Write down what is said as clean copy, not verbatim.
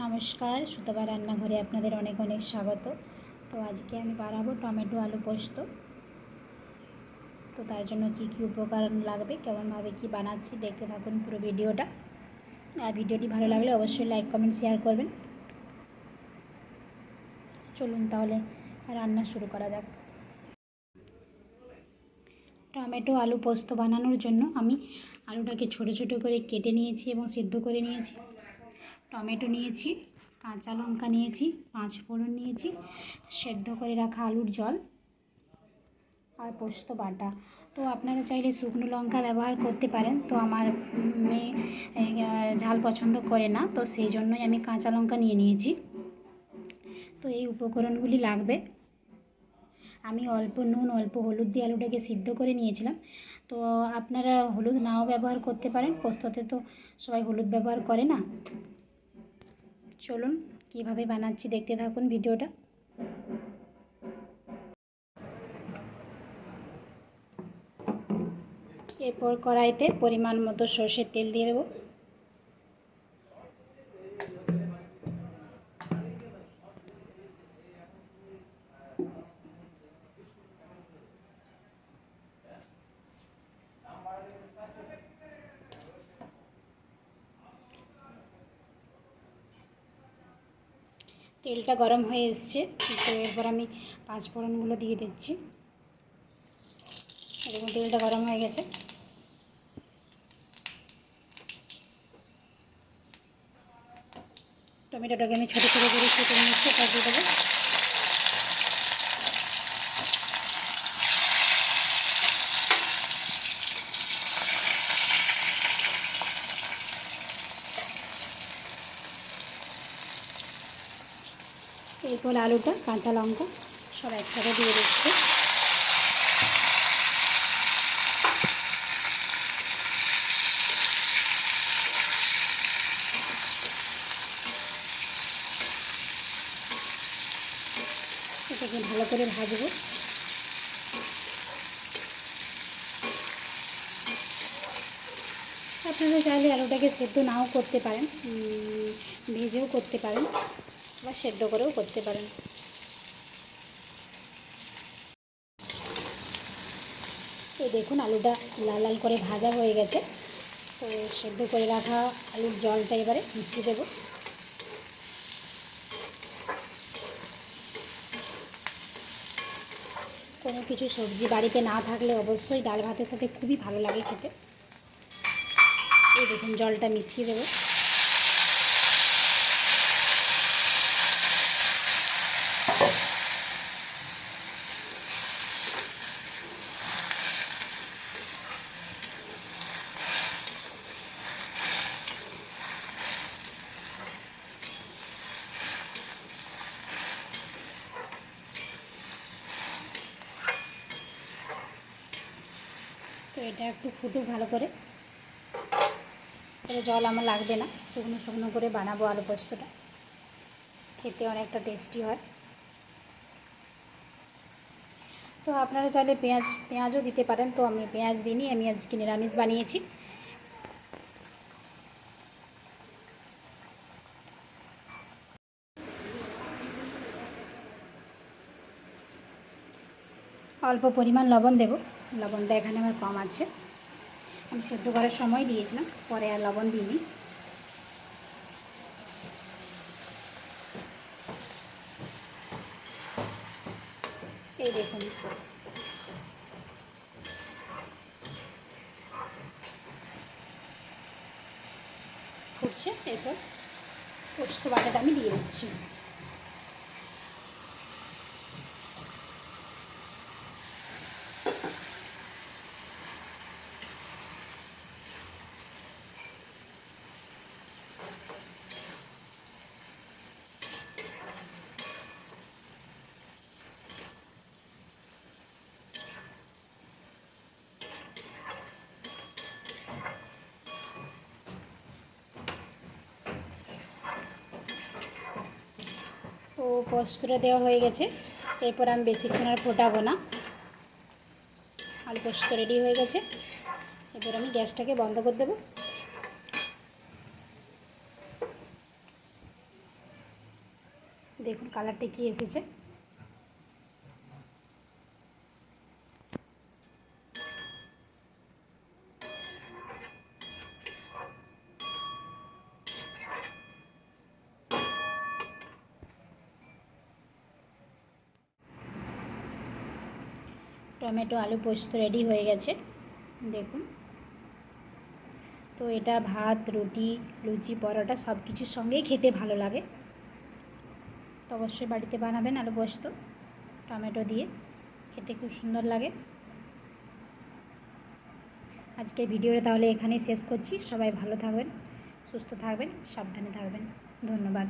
নমস্কার, সুতপা রান্নাঘরে আপনাদের অনেক অনেক স্বাগত। তো আজকে আমি বানাবো টমেটো আলু পোস্ত। তো তার জন্য কি কি উপকরণ লাগবে, কেমনভাবে কি বানাচ্ছি দেখতে থাকুন পুরো ভিডিওটা। আর ভিডিওটি ভালো লাগলে অবশ্যই লাইক কমেন্ট শেয়ার করবেন। চলুন তাহলে রান্না শুরু করা যাক। টমেটো আলু পোস্ত বানানোর জন্য আমি আলুটাকে ছোট ছোট করে কেটে নিয়েছি এবং সিদ্ধ করে নিয়েছি। টমেটো নিয়েছি, কাঁচা লঙ্কা নিয়েছি, 5 ফোড়ন নিয়েছি, সেদ্ধ করে রাখা আলুর জল আর পোস্ত বাটা। তো আপনারা চাইলে শুকনো লঙ্কা ব্যবহার করতে পারেন, তো আমার মেয়ে ঝাল পছন্দ করে না, তো সেই জন্যই আমি কাঁচা লঙ্কা নিয়ে নিয়েছি। তো এই উপকরণগুলি লাগবে। আমি অল্প নুন অল্প হলুদ দিয়ে আলুটাকে সিদ্ধ করে নিয়েছিলাম। তো আপনারা হলুদ নাও ব্যবহার করতে পারেন, পোস্ততে তো সবাই হলুদ ব্যবহার করে না। চলুন কীভাবে বানাচ্ছি দেখতে থাকুন ভিডিওটা। এরপর কড়াইতে পরিমাণ মতো সর্ষের তেল দিয়ে দেবো। তেলটা গরম হয়ে এসছে, তো এরপর আমি 5 ফোড়নগুলো দিয়ে দিচ্ছি। এবং তেলটা গরম হয়ে গেছে। টমেটোটাকে আমি ছোটো ছোটো করে কেটে নিচ্ছি, এটা দিয়ে দেবো। এরপর আলুটা, কাঁচা লঙ্কা সব একসাথে দিয়ে দিচ্ছি। এটাকে ভালো করে ভাজবো। আপনারা চাইলে আলুটাকে সেদ্ধ নাও করতে পারেন, ভেজেও করতে পারেন বা সেদ্ধ করেও করতে পারেন। তো দেখুন আলুটা লাল লাল করে ভাজা হয়ে গেছে। তো সেদ্ধ করে রাখা আলুর জলটা এবারে মিশিয়ে দেবো। কোনো কিছু সবজি বাড়িতে না থাকলে অবশ্যই ডাল ভাতের সাথে খুবই ভালো লাগে খেতে। এই দেখুন জলটা মিশিয়ে দেবো। তো এটা একটু ফুটুক ভালো করে, তবে জল আমার লাগবে না। শুকনো শুকনো করে বানাবো আলু পোস্তটা, খেতে অনেকটা টেস্টি হয়। তো আপনারা চাইলে পেঁয়াজও দিতে পারেন, তো আমি পেঁয়াজ দিইনি, আমি আজকে নিরামিষ বানিয়েছি। অল্প পরিমাণ লবণ দেব, লবণটা এখানে আমার কম আছে। আমি সেদ্ধ করার সময় দিয়েছিলাম, পরে আর লবণ দিইনি। এই দেখুন ফুটছে। এরপর পোস্ত বাটাটা আমি দিয়ে দিচ্ছি। তো পোস্তটা দেওয়া হয়ে গেছে। এরপর আমি বেশিক্ষণ আর ফোটাবো না, আলু পোস্ত রেডি হয়ে গেছে। এরপর আমি গ্যাসটাকে বন্ধ করে দেবো। তো দেখুন গ্যাসটা বন্ধ করে দিয়েছি। এরপর আমি 5 মিনিট রেখে দেবো। 5 মিনিট দেখুন কালারটা কি এসেছে। টমেটো আলু পোস্ত রেডি হয়ে গেছে দেখুন। তো এটা ভাত, রুটি, লুচি, পরোটা সব কিছুর সঙ্গেই খেতে ভালো লাগে। তো অবশ্যই বাড়িতে বানাবেন আলু পোস্ত টমেটো দিয়ে, খেতে খুব সুন্দর লাগে। আজকের ভিডিওটা তাহলে এখানেই শেষ করছি। সবাই ভালো থাকবেন, সুস্থ থাকবেন, সাবধানে থাকবেন। ধন্যবাদ।